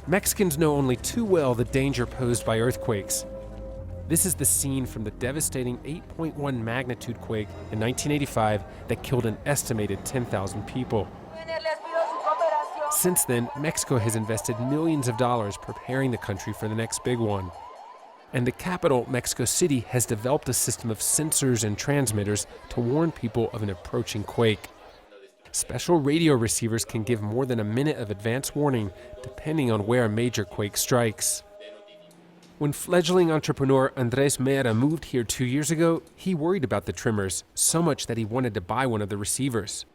Mexicans know only too well the danger posed by earthquakes. This is the scene from the devastating 8.1 magnitude quake in 1985 that killed an estimated 10,000 people. Since then, Mexico has invested millions of dollars preparing the country for the next big one. And the capital, Mexico City, has developed a system of sensors and transmitters to warn people of an approaching quake. Special radio receivers can give more than a minute of advance warning, depending on where a major quake strikes. When fledgling entrepreneur Andres MEIRA moved here 2 years ago, he worried about the tremors, so much that he wanted to buy one of the receivers.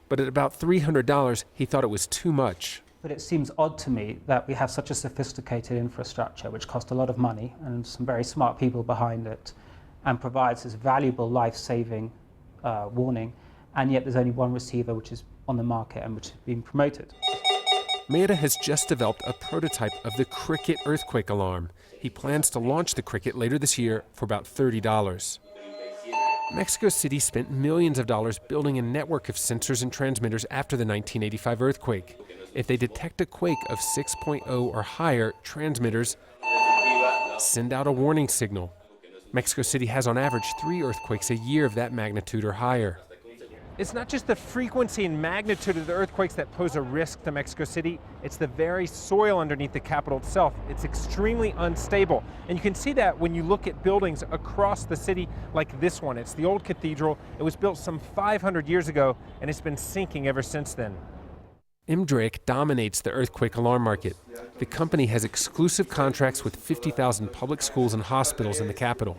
But at about $300, he thought it was too much. But it seems odd to me that we have such a sophisticated infrastructure, which costs a lot of money and some very smart people behind it, and provides this valuable life-saving warning, and yet there's only one receiver which is on the market and which is being promoted. MEIRA has just developed a prototype of the Cricket earthquake alarm. He plans to launch the Cricket later this year for about $30. Mexico City spent millions of dollars building a network of sensors and transmitters after the 1985 earthquake. If they detect a quake of 6.0 or higher, transmitters send out a warning signal. Mexico City has on average 3 earthquakes a year of that magnitude or higher. It's not just the frequency and magnitude of the earthquakes that pose a risk to Mexico City, it's the very soil underneath the capital itself. It's extremely unstable. And you can see that when you look at buildings across the city like this one. It's the old cathedral. It was built some 500 years ago, and it's been sinking ever since then. MDRAKE dominates the earthquake alarm market. The company has exclusive contracts with 50,000 public schools and hospitals in the capital.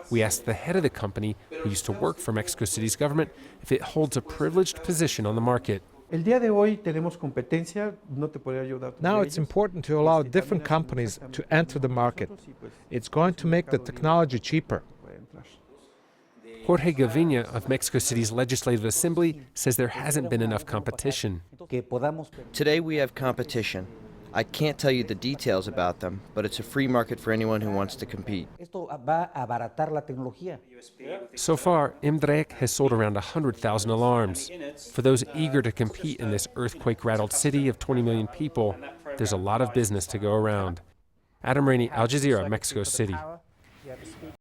We asked the head of the company, who used to work for Mexico City's government, if it holds a privileged position on the market. Now it's important to allow different companies to enter the market. It's going to make the technology cheaper. Jorge GAVINO of Mexico City's Legislative Assembly says there hasn't been enough competition. Today we have competition. I can't tell you the details about them, but it's a free market for anyone who wants to compete. So far, MDRAKE has sold around 100,000 alarms. For those eager to compete in this earthquake-rattled city of 20 million people, there's a lot of business to go around. Raney, Al Jazeera, Mexico City.